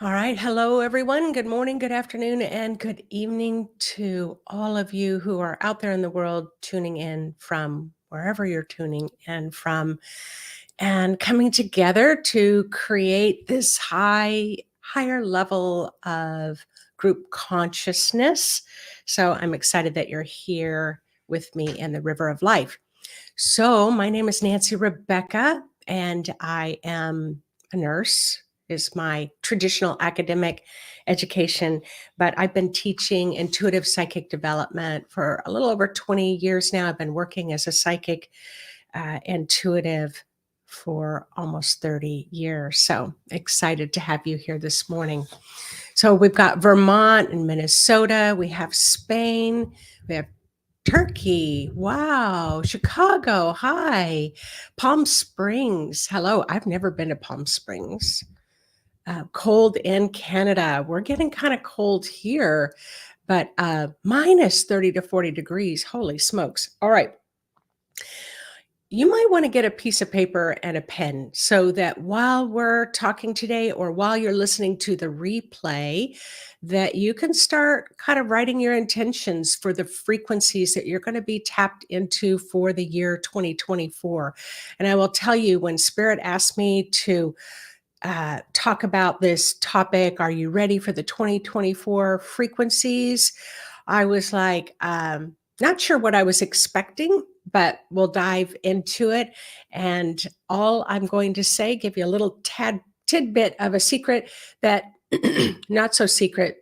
All right. Hello, everyone. Good morning, good afternoon, and good evening to all of you who are out there in the world tuning in from wherever you're tuning in from and coming together to create this higher level of group consciousness. So I'm excited that you're here with me in the river of life. So, my name is Nancy Rebecca, and I am a nurse, is my traditional academic education, but I've been teaching intuitive psychic development for a little over 20 years now. I've been working as a psychic intuitive for almost 30 years. So excited to have you here this morning. So we've got Vermont and Minnesota, we have Spain, we have Turkey. Wow. Chicago. Hi. Palm Springs. Hello. I've never been to Palm Springs. Cold in Canada. We're getting kind of cold here, but minus 30 to 40 degrees. Holy smokes. All right. You might want to get a piece of paper and a pen so that while we're talking today or while you're listening to the replay, that you can start kind of writing your intentions for the frequencies that you're going to be tapped into for the year 2024. And I will tell you, when Spirit asked me to talk about this topic, are you ready for the 2024 frequencies? I was like, not sure what I was expecting, but we'll dive into it. And all I'm going to say, give you a little tidbit of a secret that not so secret,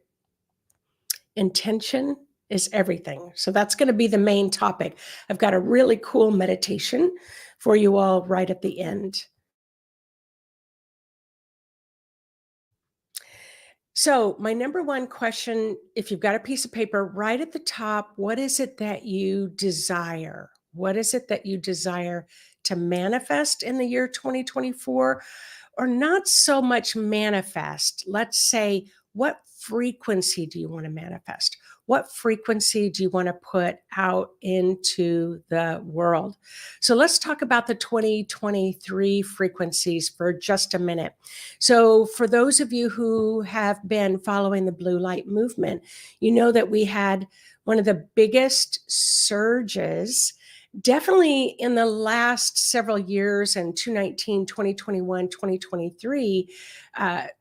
intention is everything. So that's going to be the main topic. I've got a really cool meditation for you all right at the end. So, my number one question, if you've got a piece of paper, right at the top, what is it that you desire? What is it that you desire to manifest in the year 2024? Or not so much manifest. Let's say, what frequency do you want to manifest? What frequency do you want to put out into the world? So let's talk about the 2023 frequencies for just a minute. So for those of you who have been following the blue light movement, you know that we had one of the biggest surges definitely in the last several years, in 2019, 2021, 2023,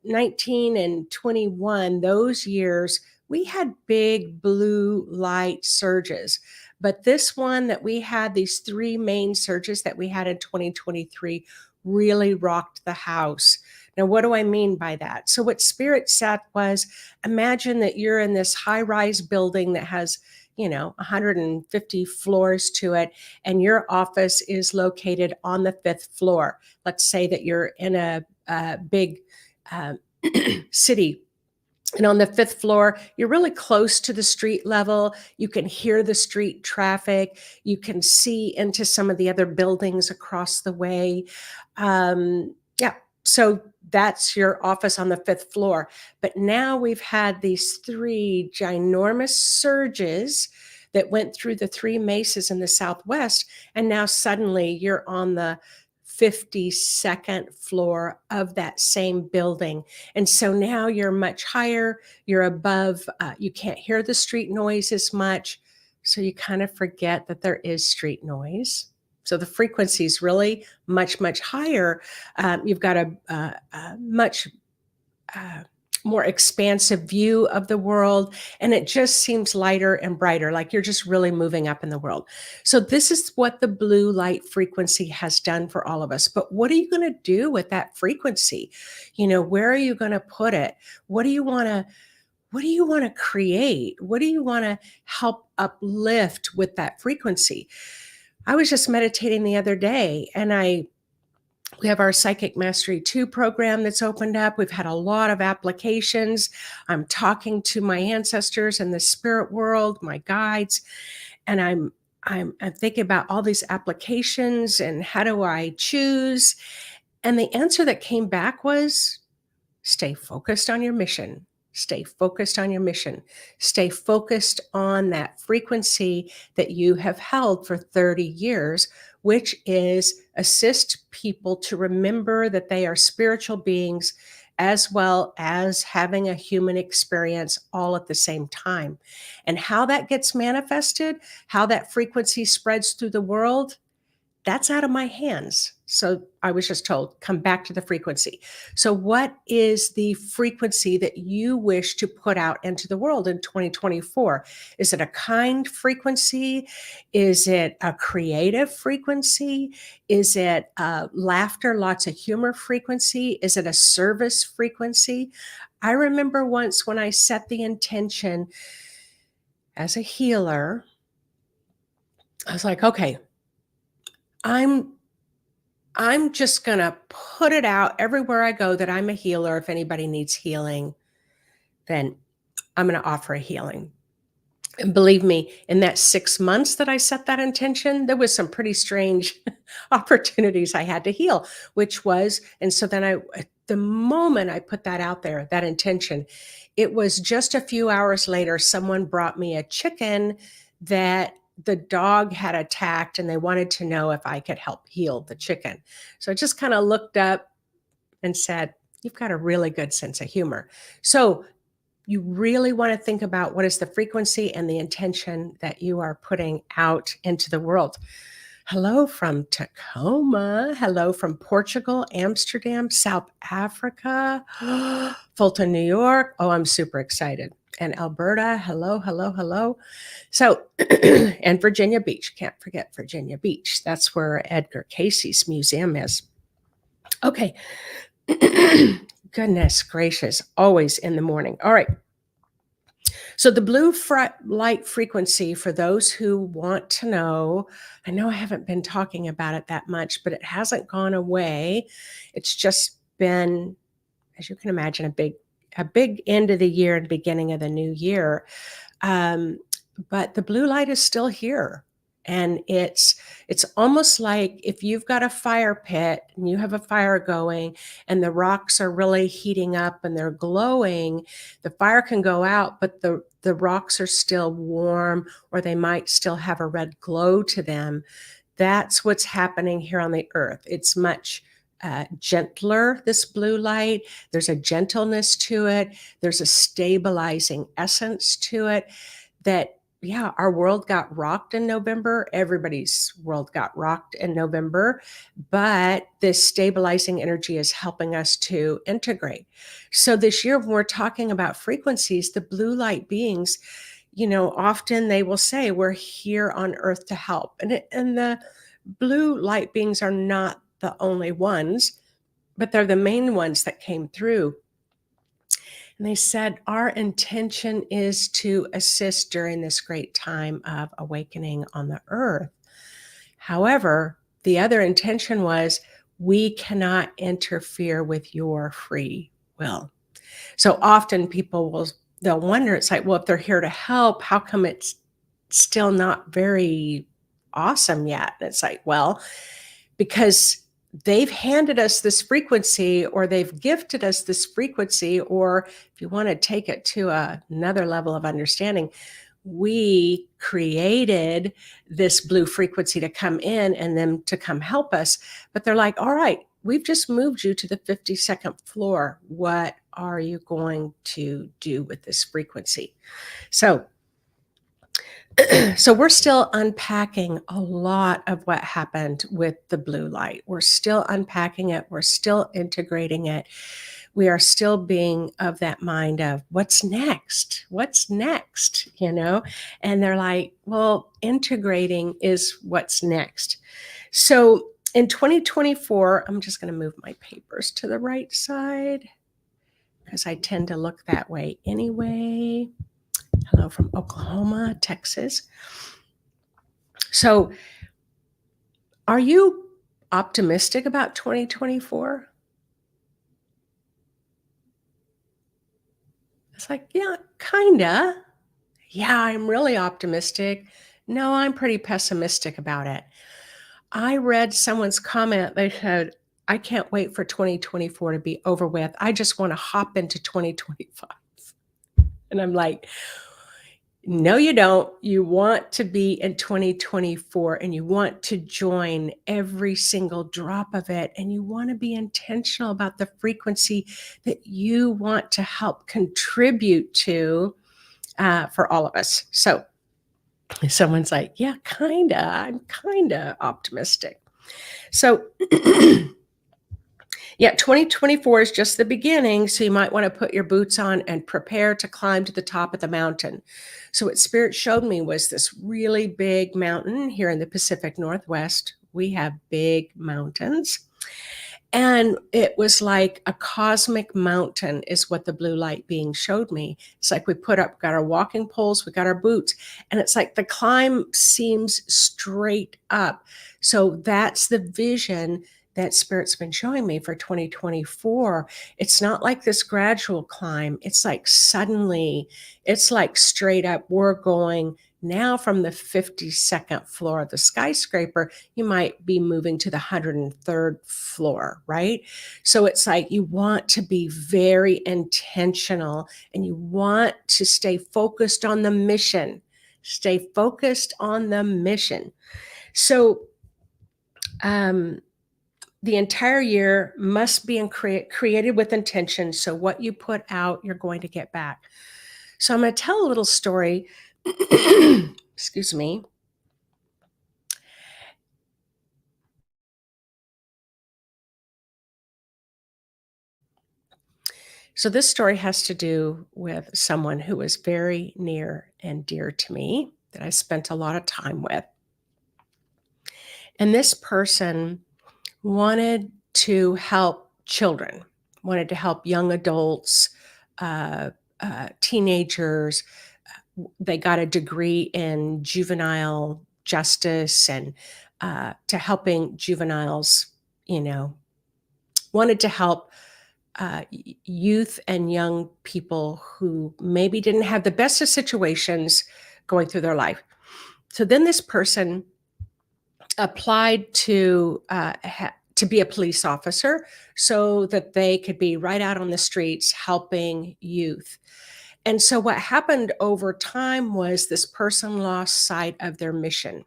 19 and 21, those years, we had big blue light surges. But this one that we had, these three main surges that we had in 2023, really rocked the house. Now, what do I mean by that? So what Spirit said was, imagine that you're in this high-rise building that has 150 floors to it, and your office is located on the fifth floor. Let's say that you're in a big city. And on the fifth floor, you're really close to the street level. You can hear the street traffic. You can see into some of the other buildings across the way. Yeah, so that's your office on the fifth floor. But now we've had these three ginormous surges that went through the three mesas in the Southwest. And now suddenly you're on the 52nd floor of that same building. And so now you're much higher, you're above, you can't hear the street noise as much. So you kind of forget that there is street noise. So the frequency is really much, much higher. You've got a much more expansive view of the world, and it just seems lighter and brighter, like you're just really moving up in the world. So this is what the blue light frequency has done for all of us. But what are you going to do with that frequency? Where are you going to put it? What do you want to create? What do you want to help uplift with that frequency? I was just meditating the other day, and we have our Psychic Mastery 2 program that's opened up. We've had a lot of applications. I'm talking to my ancestors in the spirit world, my guides, and I'm thinking about all these applications and how do I choose? And the answer that came back was, stay focused on your mission. Stay focused on your mission. Stay focused on that frequency that you have held for 30 years, which is assist people to remember that they are spiritual beings as well as having a human experience all at the same time. And how that gets manifested, how that frequency spreads through the world, that's out of my hands. So I was just told, come back to the frequency. So, what is the frequency that you wish to put out into the world in 2024? Is it a kind frequency? Is it a creative frequency? Is it laughter, lots of humor frequency? Is it a service frequency? I remember once when I set the intention as a healer, I was like, okay, I'm I'm just going to put it out everywhere I go that I'm a healer. If anybody needs healing, then I'm going to offer a healing. And believe me, in that 6 months that I set that intention, there was some pretty strange opportunities I had to heal, which was, and so then the moment I put that out there, that intention, it was just a few hours later, someone brought me a chicken that the dog had attacked and they wanted to know if I could help heal the chicken. So I just kind of looked up and said, you've got a really good sense of humor. So you really want to think about what is the frequency and the intention that you are putting out into the world. Hello from Tacoma. Hello from Portugal, Amsterdam, South Africa, Fulton, New York. Oh, I'm super excited. And Alberta. Hello, hello, hello. So, and Virginia Beach. Can't forget Virginia Beach. That's where Edgar Cayce's museum is. Okay. Goodness gracious. Always in the morning. All right. So the blue light frequency, for those who want to know, I know I haven't been talking about it that much, but it hasn't gone away. It's just been, as you can imagine, a big end of the year and beginning of the new year. But the blue light is still here. And it's almost like if you've got a fire pit and you have a fire going and the rocks are really heating up and they're glowing, the fire can go out, but the rocks are still warm, or they might still have a red glow to them. That's what's happening here on the earth. It's much gentler, this blue light. There's a gentleness to it. There's a stabilizing essence to it that, yeah, our world got rocked in November. Everybody's world got rocked in November, but this stabilizing energy is helping us to integrate. So this year, when we're talking about frequencies, the blue light beings, often they will say, we're here on earth to help. And the blue light beings are not the only ones, but they're the main ones that came through. And they said, our intention is to assist during this great time of awakening on the earth. However, the other intention was, we cannot interfere with your free will. So often they'll wonder, it's like, well, if they're here to help, how come it's still not very awesome yet? And it's like, well, because they've handed us this frequency, or they've gifted us this frequency, or if you want to take it to another level of understanding, we created this blue frequency to come in and then to come help us. But they're like, all right, we've just moved you to the 52nd floor. What are you going to do with this frequency? So we're still unpacking a lot of what happened with the blue light. We're still unpacking it. We're still integrating it. We are still being of that mind of what's next? What's next? And they're like, well, integrating is what's next. So in 2024, I'm just going to move my papers to the right side because I tend to look that way anyway. Hello from Oklahoma, Texas. So are you optimistic about 2024? It's like, yeah, kinda. Yeah, I'm really optimistic. No, I'm pretty pessimistic about it. I read someone's comment. They said, I can't wait for 2024 to be over with. I just want to hop into 2025. And I'm like, No, you don't. You want to be in 2024 and you want to join every single drop of it. And you want to be intentional about the frequency that you want to help contribute to for all of us. So someone's like, yeah, kinda. I'm kinda optimistic. So yeah, 2024 is just the beginning, so you might want to put your boots on and prepare to climb to the top of the mountain. So, what Spirit showed me was this really big mountain here in the Pacific Northwest. We have big mountains. And it was like a cosmic mountain, is what the blue light being showed me. It's like we got our walking poles, we got our boots, and it's like the climb seems straight up. So that's the vision that Spirit's been showing me for 2024. It's not like this gradual climb. It's like suddenly, it's like straight up, we're going now from the 52nd floor of the skyscraper, you might be moving to the 103rd floor, right? So it's like you want to be very intentional and you want to stay focused on the mission. Stay focused on the mission. So, um, the entire year must be created with intention. So, what you put out, you're going to get back. So, I'm going to tell a little story. Excuse me. So, this story has to do with someone who was very near and dear to me that I spent a lot of time with. And this person wanted to help children, wanted to help young adults, uh, teenagers. They got a degree in juvenile justice and to helping juveniles, you know, wanted to help youth and young people who maybe didn't have the best of situations going through their life. So then this person applied to be a police officer so that they could be right out on the streets helping youth. And so what happened over time was this person lost sight of their mission.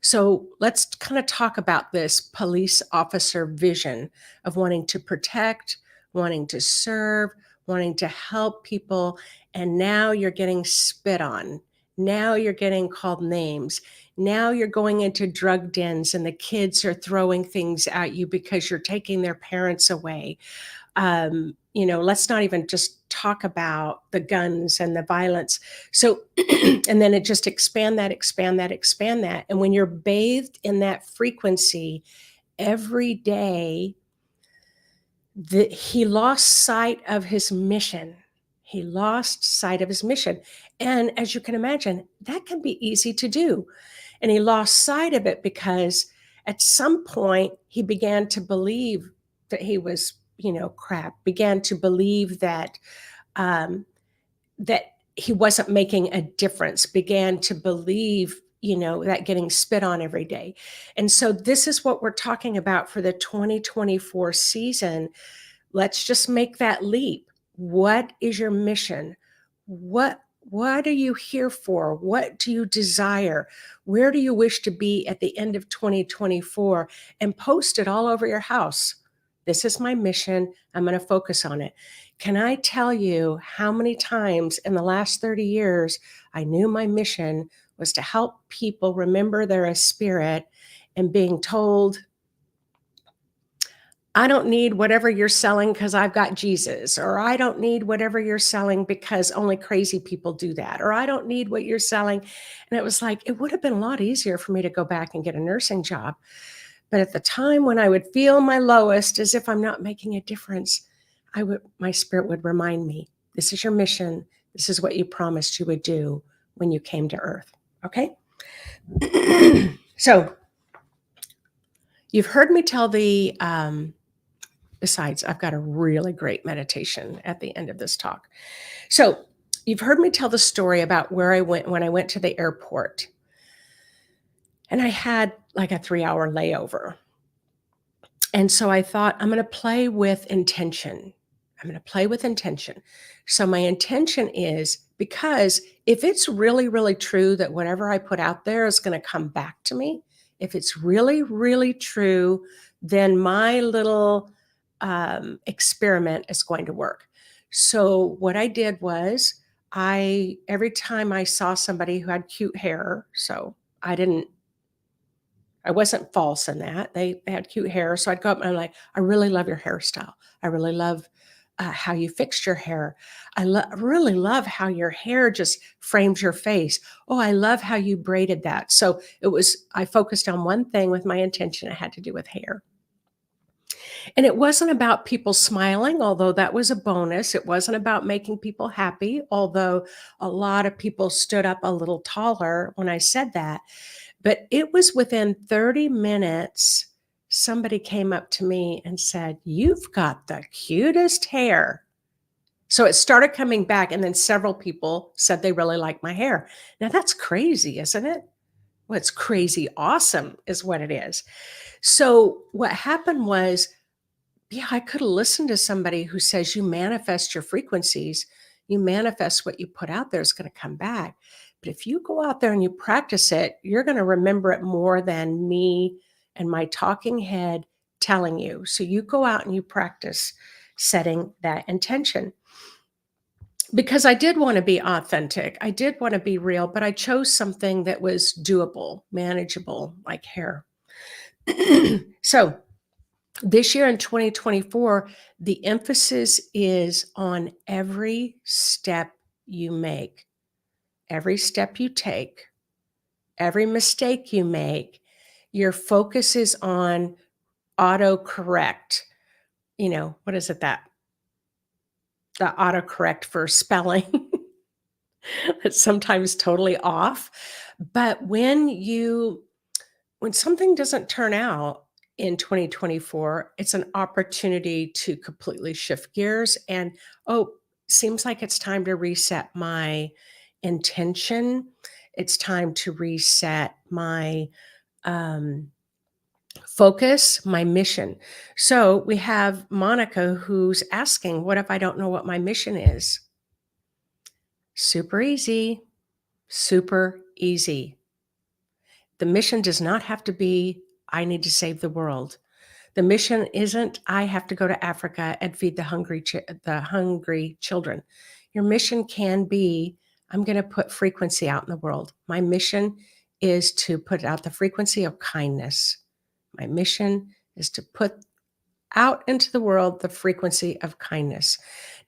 So let's kind of talk about this police officer vision of wanting to protect, wanting to serve, wanting to help people. And now you're getting spit on. Now you're getting called names. Now you're going into drug dens and the kids are throwing things at you because you're taking their parents away. Let's not even just talk about the guns and the violence. So, and then it just expand that, expand that, expand that. And when you're bathed in that frequency every day, he lost sight of his mission. He lost sight of his mission. And as you can imagine, that can be easy to do. And he lost sight of it because at some point he began to believe that he was, crap, began to believe um, that he wasn't making a difference, began to believe, that getting spit on every day. And so this is what we're talking about for the 2024 season. Let's just make that leap. What is your mission? What are you here for? What do you desire? Where do you wish to be at the end of 2024? And post it all over your house. This is my mission. I'm going to focus on it. Can I tell you how many times in the last 30 years I knew my mission was to help people remember they're a spirit and being told, I don't need whatever you're selling because I've got Jesus, or I don't need whatever you're selling because only crazy people do that, or I don't need what you're selling. And it was like, it would have been a lot easier for me to go back and get a nursing job. But at the time when I would feel my lowest, as if I'm not making a difference, my spirit would remind me, this is your mission. This is what you promised you would do when you came to earth. Okay. So you've heard me tell besides, I've got a really great meditation at the end of this talk. So, you've heard me tell the story about where I went when I went to the airport. And I had like a 3-hour layover. And so I thought, I'm going to play with intention. I'm going to play with intention. So my intention is, because if it's really, really true that whatever I put out there is going to come back to me, if it's really, really true, then my little experiment is going to work. So what I did was, every time I saw somebody who had cute hair, so I wasn't false in that. They had cute hair. So I'd go up and I'm like, I really love your hairstyle. I really love how you fixed your hair. Really love how your hair just frames your face. Oh, I love how you braided that. So I focused on one thing with my intention. It had to do with hair. And it wasn't about people smiling, although that was a bonus. It wasn't about making people happy, although a lot of people stood up a little taller when I said that. But it was within 30 minutes, somebody came up to me and said, "You've got the cutest hair." So it started coming back, and then several people said they really like my hair. Now that's crazy, isn't it? Well, it's crazy awesome is what it is. So what happened was, yeah, I could have listened to somebody who says you manifest your frequencies, you manifest what you put out there is going to come back. But if you go out there and you practice it, you're going to remember it more than me and my talking head telling you. So you go out and you practice setting that intention. Because I did want to be authentic, I did want to be real, but I chose something that was doable, manageable, like hair. So this year in 2024, the emphasis is on every step you make, every step you take, every mistake you make. Your focus is on autocorrect. What is it, the autocorrect for spelling? It's sometimes totally off. But when something doesn't turn out in 2024, it's an opportunity to completely shift gears and, oh, seems like it's time to reset my intention. It's time to reset my focus, my mission. So we have Monica who's asking, what if I don't know what my mission is? Super easy, super easy. The mission does not have to be, I need to save the world. The mission isn't, I have to go to Africa and feed the hungry children. Your mission can be, I'm going to put frequency out in the world. My mission is to put out the frequency of kindness. My mission is to put out into the world the frequency of kindness.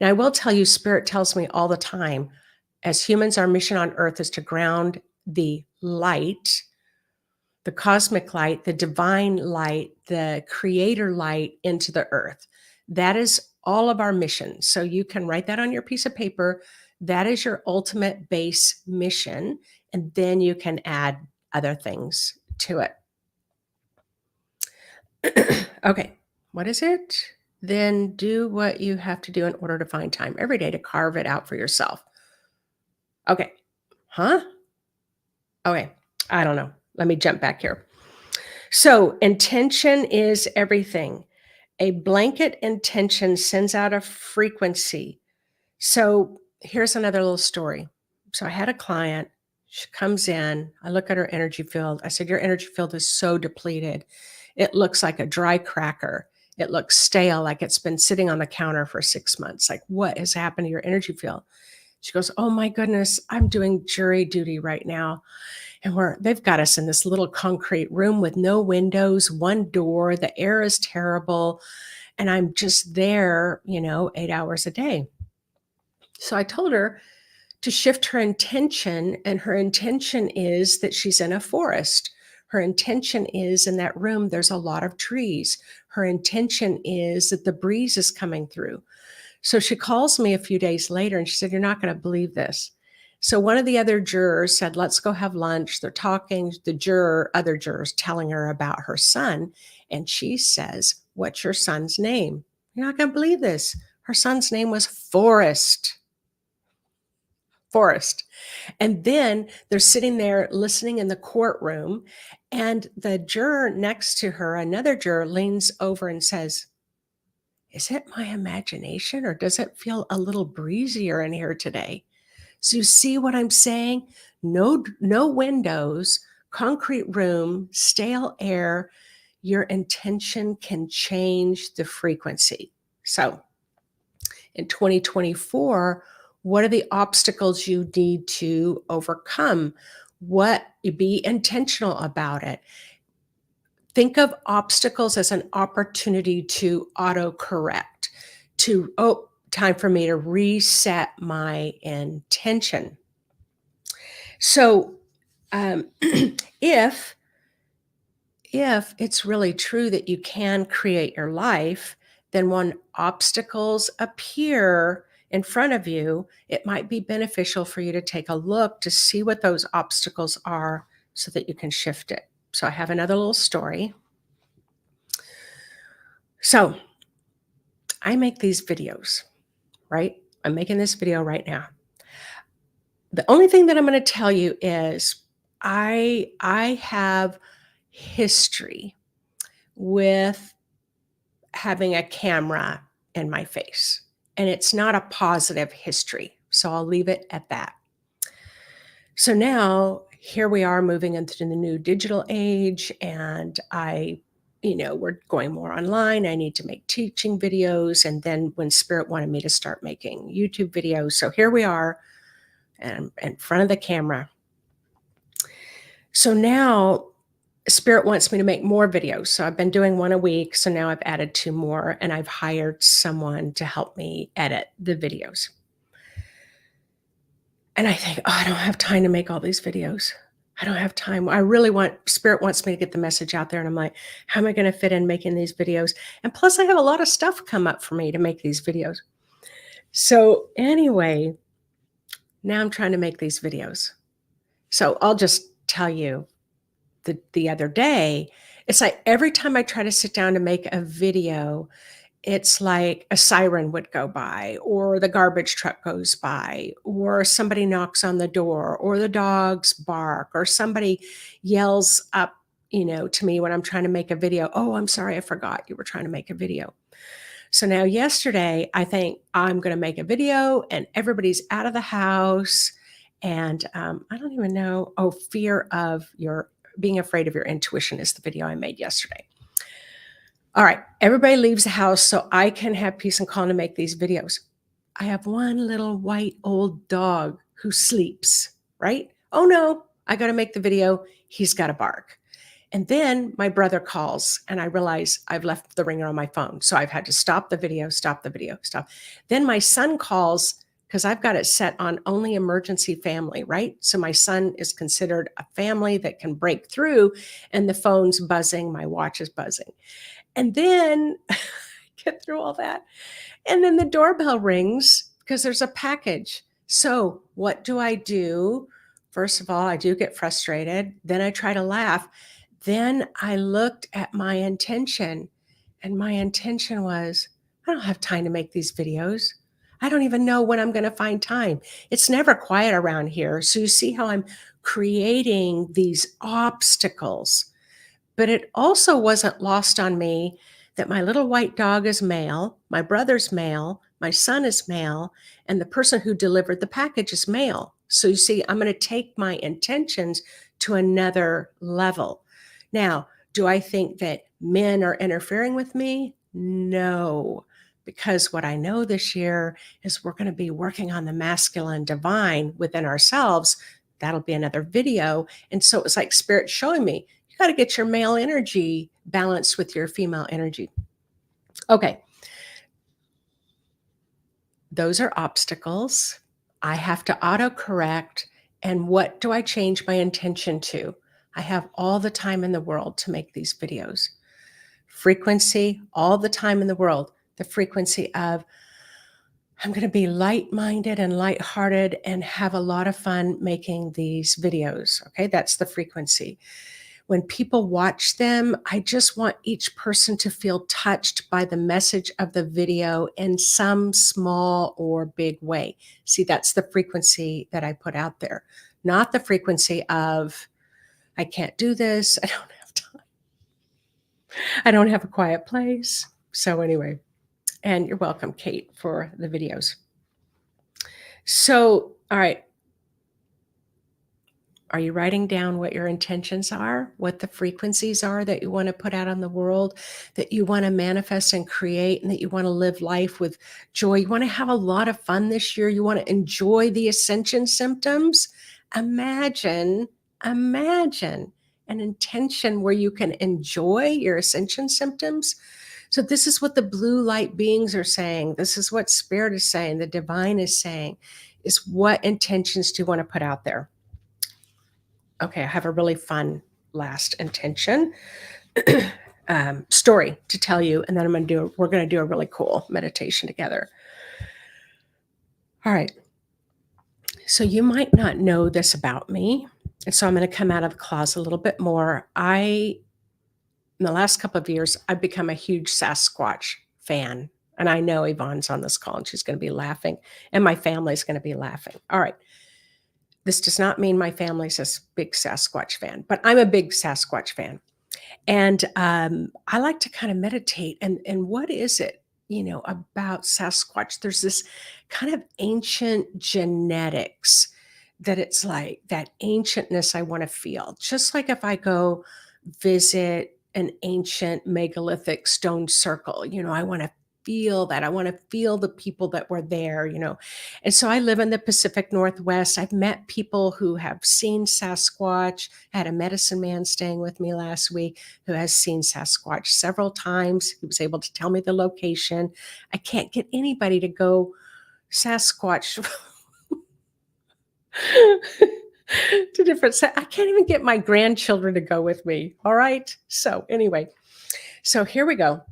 Now, I will tell you, Spirit tells me all the time, as humans, our mission on earth is to ground the light, the cosmic light, the divine light, the creator light into the earth. That is all of our mission. So you can write that on your piece of paper. That is your ultimate base mission. And then you can add other things to it. Okay, what is it? Then do what you have to do in order to find time every day to carve it out for yourself. Okay, huh? Okay, I don't know. Let me jump back here. So, intention is everything. A blanket intention sends out a frequency. So, here's another little story. So, I had a client, she comes in, I look at her energy field. I said, "Your energy field is so depleted. It looks like a dry cracker. It looks stale, like it's been sitting on the counter for 6 months. Like, what has happened to your energy field?" She goes, "Oh my goodness, I'm doing jury duty right now. And they've got us in this little concrete room with no windows, one door. The air is terrible. And I'm just there, 8 hours a day." So I told her to shift her intention. And her intention is that she's in a forest. Her intention is in that room, there's a lot of trees. Her intention is that the breeze is coming through. So she calls me a few days later and she said, "You're not going to believe this." So one of the other jurors said, "Let's go have lunch." They're talking, other jurors telling her about her son. And she says, "What's your son's name?" "You're not going to believe this." Her son's name was Forrest. Forrest. And then they're sitting there listening in the courtroom. And the juror next to her, another juror, leans over and says, Is it my imagination or does it feel a little breezier in here today? So you see what I'm saying? No windows, concrete room, stale air. Your intention can change the frequency. So in 2024, what are the obstacles you need to overcome? What be intentional about it. Think of obstacles as an opportunity to autocorrect, to, oh, time for me to reset my intention. So, if if it's really true that you can create your life, then when obstacles appear in front of you, it might be beneficial for you to take a look to see what those obstacles are so that you can shift it. So I have another little story. So I make these videos, right? I'm making this video right now. The only thing that I'm going to tell you is I have history with having a camera in my face, and it's not a positive history. So I'll leave it at that. So now here we are moving into the new digital age, and we're going more online. I need to make teaching videos. And then when Spirit wanted me to start making YouTube videos. So here we are and in front of the camera. So now Spirit wants me to make more videos. So I've been doing one a week. So now I've added 2 more and I've hired someone to help me edit the videos. And I think, oh, I don't have time to make all these videos. I don't have time. Spirit wants me to get the message out there. And I'm like, how am I going to fit in making these videos? And plus I have a lot of stuff come up for me to make these videos. So anyway, now I'm trying to make these videos. So I'll just tell you, the other day, it's like every time I try to sit down to make a video, it's like a siren would go by, or the garbage truck goes by, or somebody knocks on the door, or the dogs bark, or somebody yells up, to me when I'm trying to make a video. Oh, I'm sorry, I forgot you were trying to make a video. So now yesterday, I think I'm going to make a video and everybody's out of the house. And I don't even know. Oh, being afraid of your intuition is the video I made yesterday. All right, everybody leaves the house so I can have peace and calm to make these videos. I have one little white old dog who sleeps, right? Oh no, I got to make the video. He's got to bark. And then my brother calls and I realize I've left the ringer on my phone. So I've had to stop the video. Then my son calls because I've got it set on only emergency family, right? So my son is considered a family that can break through, and the phone's buzzing, my watch is buzzing. And then get through all that. And then the doorbell rings because there's a package. So what do? First of all, I do get frustrated. Then I try to laugh. Then I looked at my intention, and my intention was, I don't have time to make these videos. I don't even know when I'm going to find time. It's never quiet around here. So you see how I'm creating these obstacles. But it also wasn't lost on me that my little white dog is male, my brother's male, my son is male, and the person who delivered the package is male. So you see, I'm going to take my intentions to another level. Now, do I think that men are interfering with me? No, because what I know this year is we're going to be working on the masculine divine within ourselves. That'll be another video. And so it was like Spirit showing me, you got to get your male energy balanced with your female energy. Okay. Those are obstacles. I have to autocorrect. And what do I change my intention to? I have all the time in the world to make these videos. Frequency, all the time in the world. The frequency of, I'm going to be light-minded and lighthearted and have a lot of fun making these videos. Okay, that's the frequency. When people watch them, I just want each person to feel touched by the message of the video in some small or big way. See, that's the frequency that I put out there, not the frequency of, I can't do this. I don't have time. I don't have a quiet place. So anyway, And you're welcome, Kate, for the videos. So, all right. Are you writing down what your intentions are, what the frequencies are that you want to put out on the world, that you want to manifest and create, and that you want to live life with joy? You want to have a lot of fun this year. You want to enjoy the ascension symptoms. Imagine, imagine an intention where you can enjoy your ascension symptoms. So, this is what the blue light beings are saying. This is what spirit is saying, the divine is saying, is what intentions do you want to put out there? Okay, I have a really fun last intention story to tell you, and then we're going to do a really cool meditation together. All right. So you might not know this about me, and so I'm going to come out of the closet a little bit more. In the last couple of years, I've become a huge Sasquatch fan, and I know Yvonne's on this call, and she's going to be laughing, and my family's going to be laughing. All right. This does not mean my family's a big Sasquatch fan, but I'm a big Sasquatch fan. And I like to kind of meditate. And what is it, about Sasquatch? There's this kind of ancient genetics that it's like that ancientness I want to feel. Just like if I go visit an ancient megalithic stone circle, I want to feel that. I want to feel the people that were there. And so I live in the Pacific Northwest. I've met people who have seen Sasquatch. I had a medicine man staying with me last week who has seen Sasquatch several times. He was able to tell me the location. I can't get anybody to go Sasquatch to I can't even get my grandchildren to go with me. All right. So anyway, so here we go.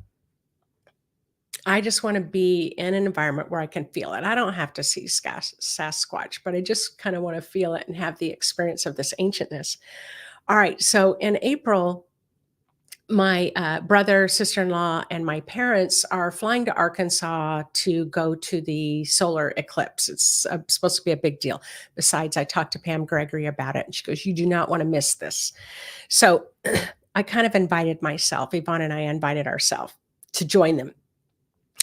I just want to be in an environment where I can feel it. I don't have to see Sasquatch, but I just kind of want to feel it and have the experience of this ancientness. All right. So in April, my brother, sister-in-law, and my parents are flying to Arkansas to go to the solar eclipse. It's supposed to be a big deal. Besides, I talked to Pam Gregory about it, and she goes, "You do not want to miss this." So I kind of invited myself. Yvonne and I invited ourselves to join them.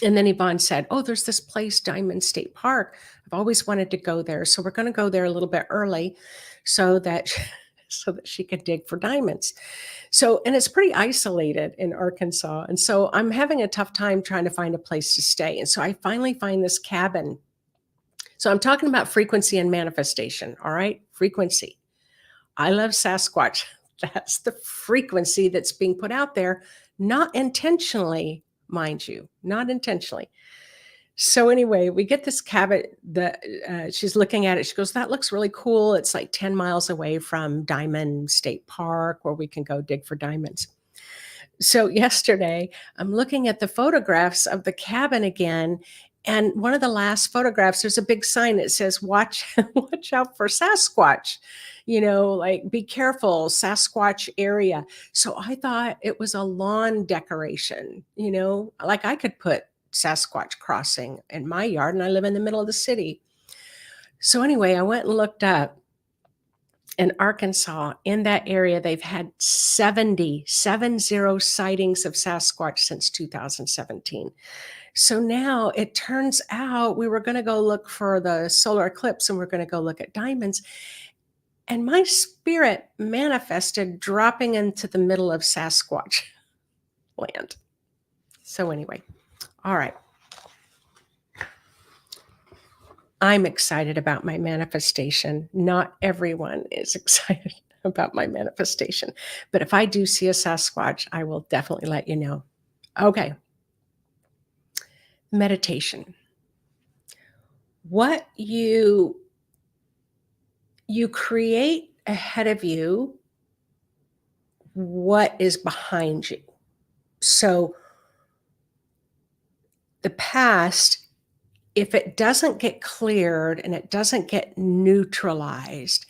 And then Yvonne said, "Oh, there's this place, Diamond State Park. I've always wanted to go there. So we're going to go there a little bit early so that she could dig for diamonds." So, and it's pretty isolated in Arkansas. And so I'm having a tough time trying to find a place to stay. And so I finally find this cabin. So I'm talking about frequency and manifestation. All right. Frequency. I love Sasquatch. That's the frequency that's being put out there, not intentionally, mind you, not intentionally. So anyway, we get this cabin that she's looking at it. She goes, "That looks really cool. It's like 10 miles away from Diamond State Park where we can go dig for diamonds." So yesterday, I'm looking at the photographs of the cabin again. And one of the last photographs, there's a big sign that says, "Watch, watch out for Sasquatch, like be careful, Sasquatch area." So I thought it was a lawn decoration, like I could put Sasquatch crossing in my yard, and I live in the middle of the city. So anyway, I went and looked up in Arkansas, in that area, they've had 70 sightings of Sasquatch since 2017. So now it turns out we were going to go look for the solar eclipse and we're going to go look at diamonds. And my spirit manifested dropping into the middle of Sasquatch land. So anyway, all right. I'm excited about my manifestation. Not everyone is excited about my manifestation. But if I do see a Sasquatch, I will definitely let you know. Okay. Meditation. What you create ahead of you what is behind you. So the past, if it doesn't get cleared and it doesn't get neutralized,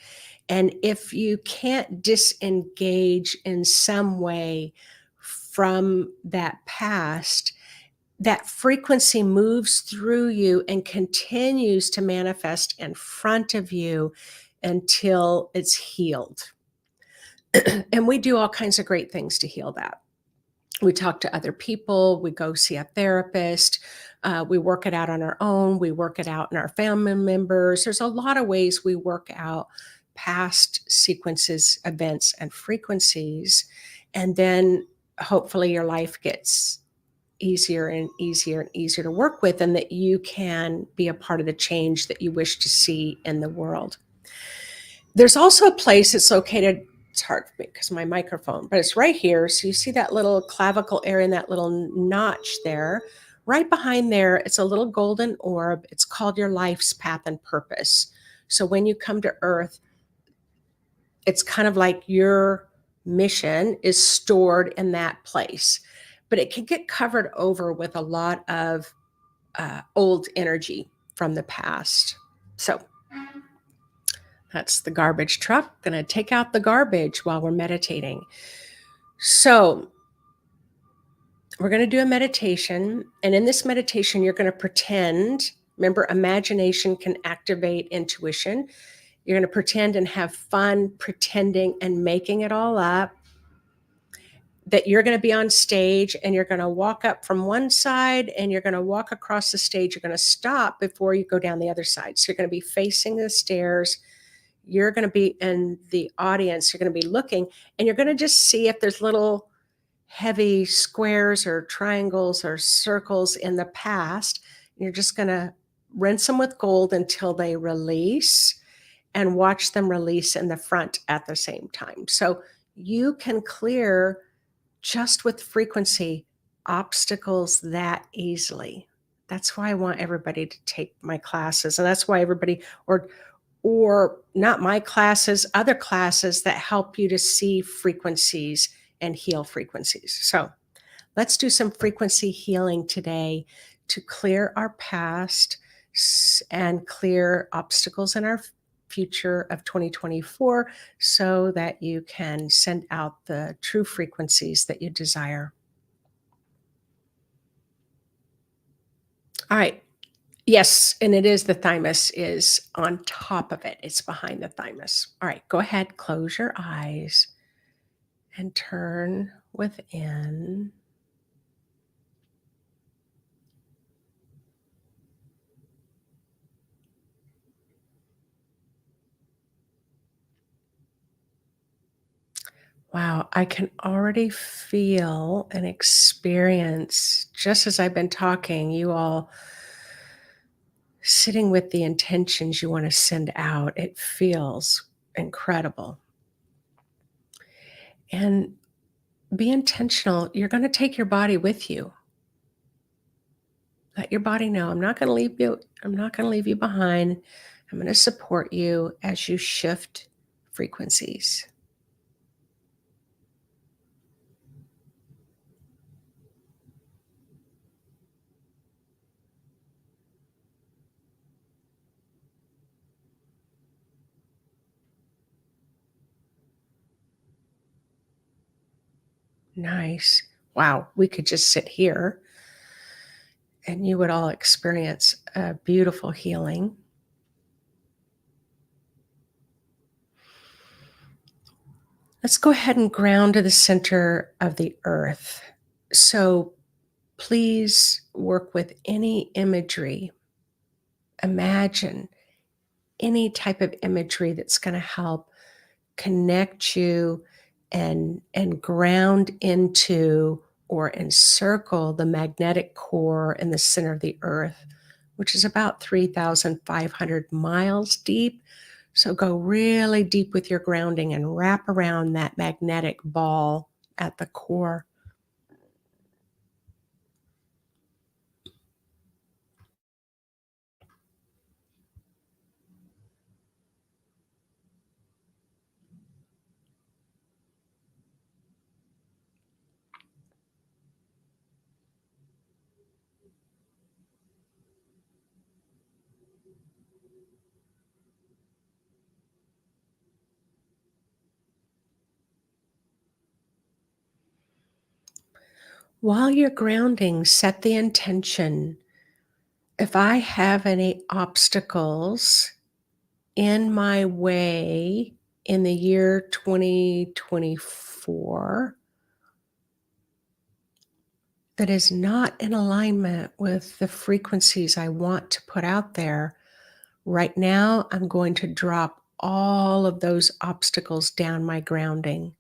and if you can't disengage in some way from that past, that frequency moves through you and continues to manifest in front of you until it's healed. And we do all kinds of great things to heal that. We talk to other people, we go see a therapist, we work it out on our own, we work it out in our family members. There's a lot of ways we work out past sequences, events, and frequencies. And then hopefully your life gets easier and easier and easier to work with, and that you can be a part of the change that you wish to see in the world. There's also a place that's located, it's hard for me because of my microphone, but it's right here. So you see that little clavicle area and that little notch there. Right behind there, it's a little golden orb. It's called your life's path and purpose. So when you come to Earth, it's kind of like your mission is stored in that place, but it can get covered over with a lot of old energy from the past. So that's the garbage truck. Going to take out the garbage while we're meditating. So we're going to do a meditation. And in this meditation, you're going to pretend. Remember, imagination can activate intuition. You're going to pretend and have fun pretending and making it all up, that you're going to be on stage and you're going to walk up from one side and you're going to walk across the stage. You're going to stop before you go down the other side. So you're going to be facing the stairs. You're going to be in the audience. You're going to be looking, and you're going to just see if there's little heavy squares or triangles or circles in the past. You're just going to rinse them with gold until they release, and watch them release in the front at the same time. So you can clear, just with frequency, obstacles that easily. That's why I want everybody to take my classes. And that's why everybody, or not my classes, other classes that help you to see frequencies and heal frequencies. So let's do some frequency healing today to clear our past and clear obstacles in our future of 2024, so that you can send out the true frequencies that you desire. All right. Yes, and it is, the thymus is on top of it. It's behind the thymus. All right, go ahead, close your eyes and turn within. Wow, I can already feel and experience, just as I've been talking, you all sitting with the intentions you want to send out. It feels incredible. And be intentional. You're going to take your body with you. Let your body know, I'm not going to leave you. I'm not going to leave you behind. I'm going to support you as you shift frequencies. Nice. Wow, we could just sit here and you would all experience a beautiful healing. Let's go ahead and ground to the center of the earth. So please work with any imagery. Imagine any type of imagery that's going to help connect you and ground into or encircle the magnetic core in the center of the earth, which is about 3,500 miles deep. So go really deep with your grounding and wrap around that magnetic ball at the core. While you're grounding, set the intention. If I have any obstacles in my way in the year 2024, that is not in alignment with the frequencies I want to put out there, right now I'm going to drop all of those obstacles down my grounding.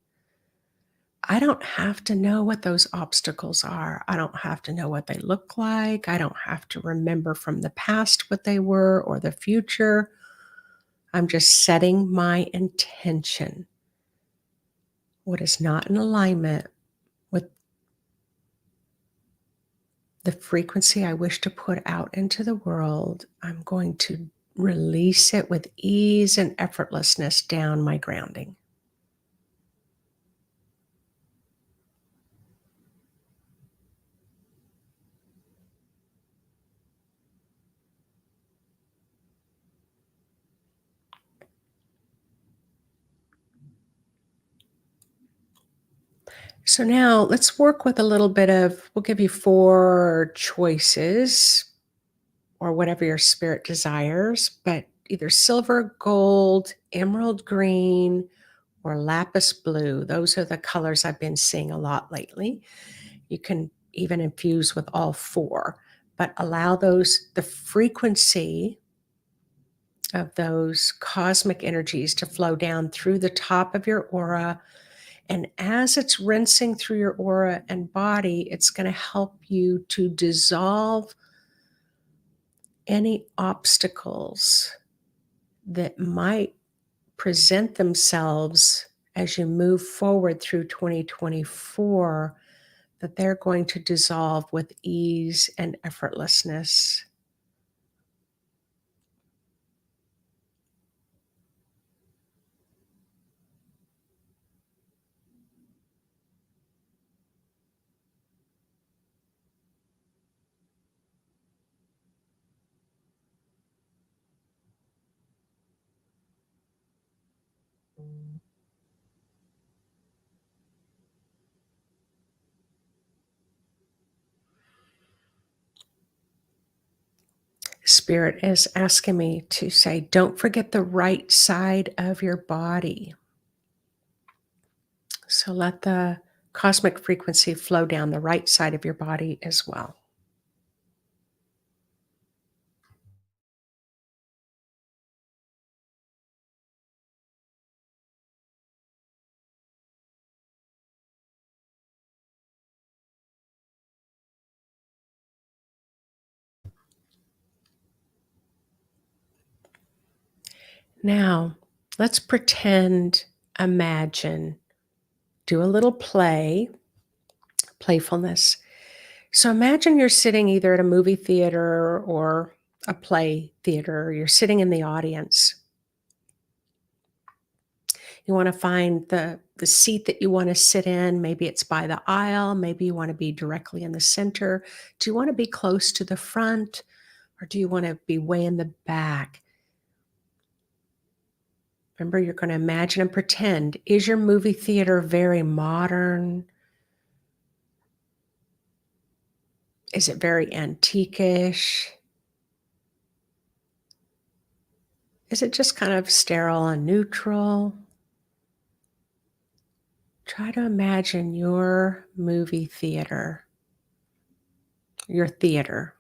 I don't have to know what those obstacles are. I don't have to know what they look like. I don't have to remember from the past what they were or the future. I'm just setting my intention. What is not in alignment with the frequency I wish to put out into the world, I'm going to release it with ease and effortlessness down my grounding. So now let's work with a little bit of, we'll give you 4 choices or whatever your spirit desires, but either silver, gold, emerald green, or lapis blue. Those are the colors I've been seeing a lot lately. You can even infuse with all 4, but allow the frequency of those cosmic energies to flow down through the top of your aura. And as it's rinsing through your aura and body, it's going to help you to dissolve any obstacles that might present themselves as you move forward through 2024, that they're going to dissolve with ease and effortlessness. Spirit is asking me to say, don't forget the right side of your body. So let the cosmic frequency flow down the right side of your body as well. Now, let's pretend, imagine, do a little playfulness. So imagine you're sitting either at a movie theater or a play theater, you're sitting in the audience. You want to find the seat that you want to sit in. Maybe it's by the aisle, maybe you want to be directly in the center. Do you want to be close to the front, or do you want to be way in the back? Remember, you're going to imagine and pretend. Is your movie theater very modern? Is it very antique-ish? Is it just kind of sterile and neutral? Try to imagine your movie theater, your theater.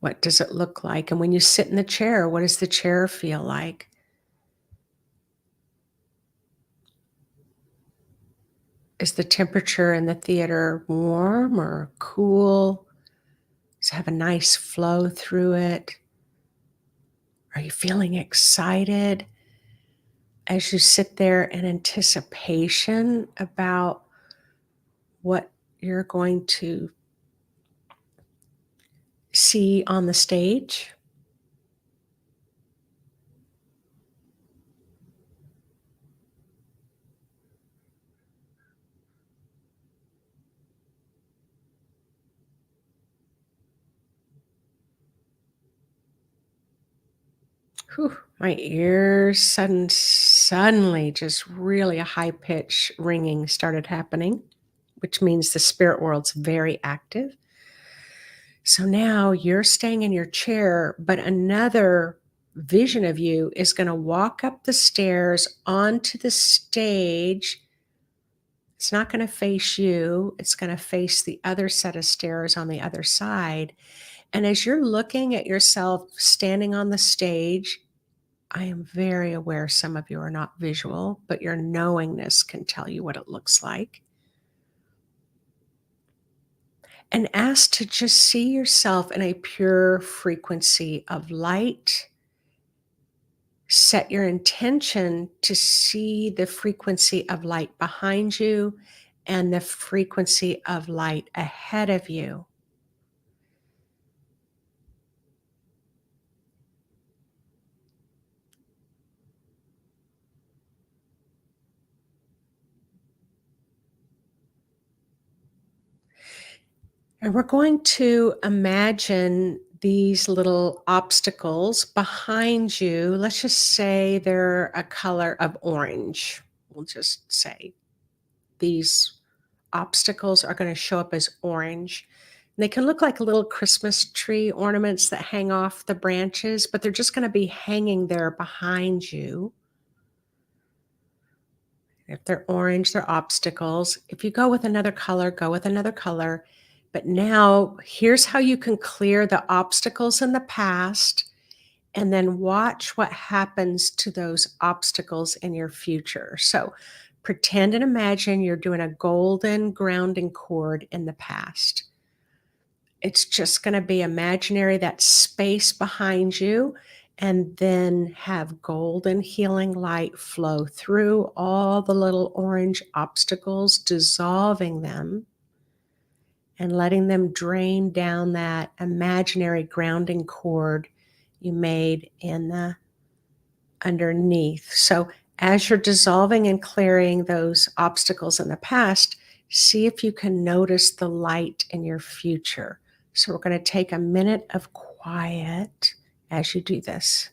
What does it look like? And when you sit in the chair, what does the chair feel like? Is the temperature in the theater warm or cool? Does it have a nice flow through it? Are you feeling excited as you sit there in anticipation about what you're going to see on the stage? Whew, my ears suddenly just really a high pitch ringing started happening, which means the spirit world's very active. So now you're staying in your chair, but another vision of you is going to walk up the stairs onto the stage It's not going to face you, it's going to face the other set of stairs on the other side. And as you're looking at yourself standing on the stage, I am very aware some of you are not visual, but your knowingness can tell you what it looks like. And ask to just see yourself in a pure frequency of light. Set your intention to see the frequency of light behind you and the frequency of light ahead of you. And we're going to imagine these little obstacles behind you. Let's just say they're a color of orange. We'll just say these obstacles are going to show up as orange. And they can look like little Christmas tree ornaments that hang off the branches, but they're just going to be hanging there behind you. If they're orange, they're obstacles. If you go with another color, go with another color. But now here's how you can clear the obstacles in the past and then watch what happens to those obstacles in your future. So pretend and imagine you're doing a golden grounding cord in the past. It's just going to be imaginary, that space behind you, and then have golden healing light flow through all the little orange obstacles, dissolving them and letting them drain down that imaginary grounding cord you made in the underneath. So as you're dissolving and clearing those obstacles in the past, see if you can notice the light in your future. So we're going to take a minute of quiet as you do this.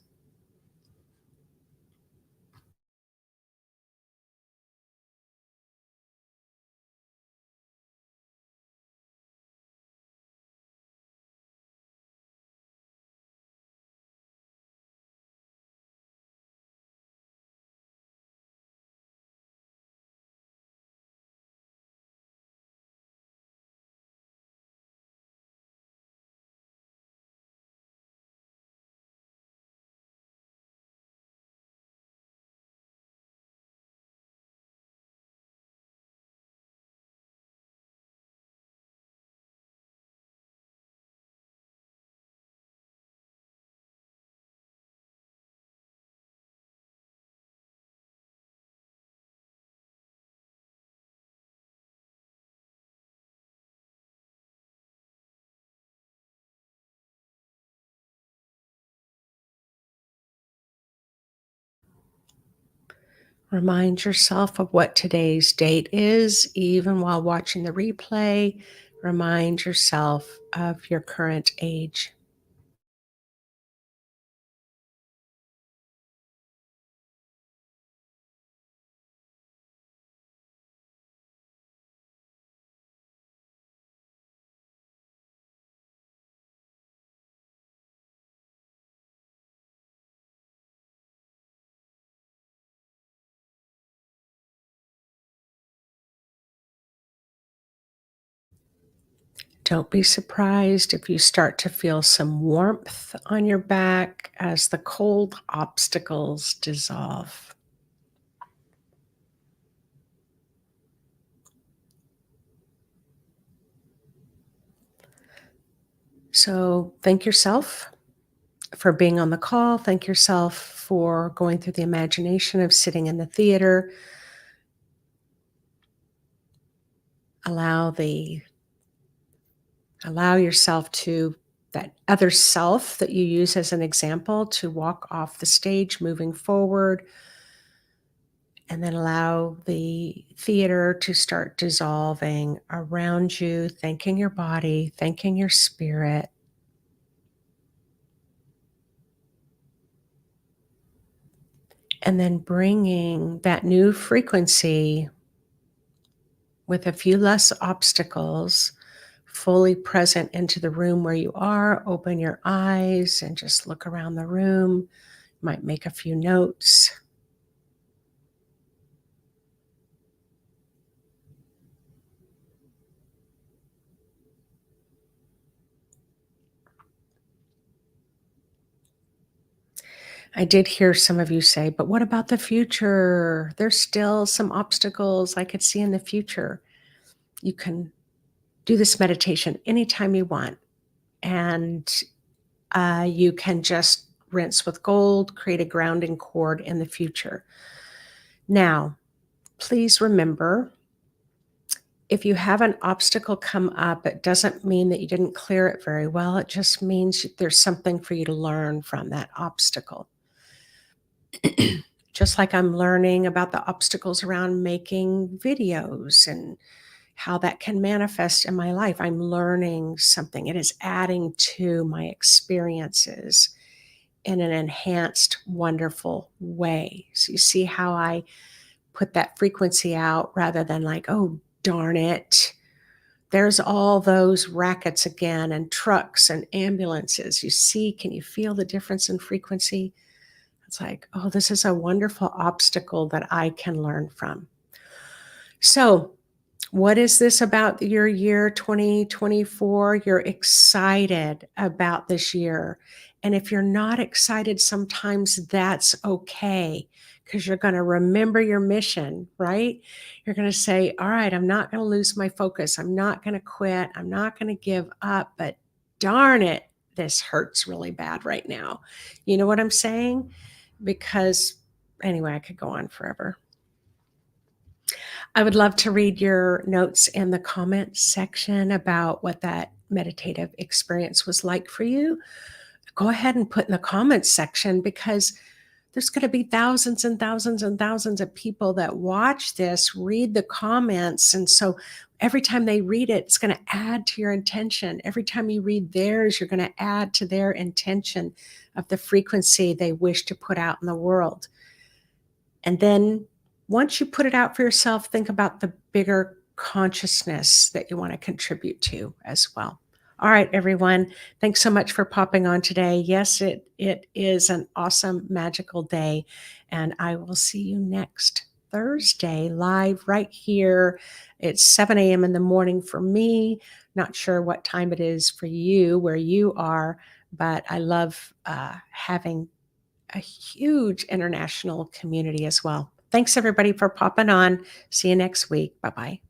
Remind yourself of what today's date is, even while watching the replay. Remind yourself of your current age. Don't be surprised if you start to feel some warmth on your back as the cold obstacles dissolve. So, thank yourself for being on the call. Thank yourself for going through the imagination of sitting in the theater. Allow the allow yourself to that other self that you use as an example to walk off the stage moving forward, and then allow the theater to start dissolving around you, thanking your body, thanking your spirit, and then bringing that new frequency with a few less obstacles fully present into the room where you are. Open your eyes and just look around the room. You might make a few notes. I did hear some of you say, but what about the future? There's still some obstacles I could see in the future. You can do this meditation anytime you want, and you can just rinse with gold, create a grounding cord in the future. Now, please remember, if you have an obstacle come up, it doesn't mean that you didn't clear it very well. It just means there's something for you to learn from that obstacle. Just like I'm learning about the obstacles around making videos and how that can manifest in my life. I'm learning something. It is adding to my experiences in an enhanced, wonderful way. So you see how I put that frequency out rather than like, oh, darn it. There's all those rackets again and trucks and ambulances. You see, can you feel the difference in frequency? It's like, oh, this is a wonderful obstacle that I can learn from. So, what is this about your year 2024? You're excited about this year. And if you're not excited, sometimes that's okay because you're going to remember your mission, right? You're going to say, all right, I'm not going to lose my focus. I'm not going to quit. I'm not going to give up. But darn it, this hurts really bad right now. You know what I'm saying? Because anyway, I could go on forever. I would love to read your notes in the comments section about what that meditative experience was like for you. Go ahead and put in the comments section because there's going to be thousands and thousands and thousands of people that watch this, read the comments. And so every time they read it, it's going to add to your intention. Every time you read theirs, you're going to add to their intention of the frequency they wish to put out in the world. And then once you put it out for yourself, think about the bigger consciousness that you want to contribute to as well. All right, everyone. Thanks so much for popping on today. Yes, it is an awesome, magical day. And I will see you next Thursday live right here. It's 7 a.m. in the morning for me. Not sure what time it is for you, where you are, but I love having a huge international community as well. Thanks everybody for popping on. See you next week. Bye-bye.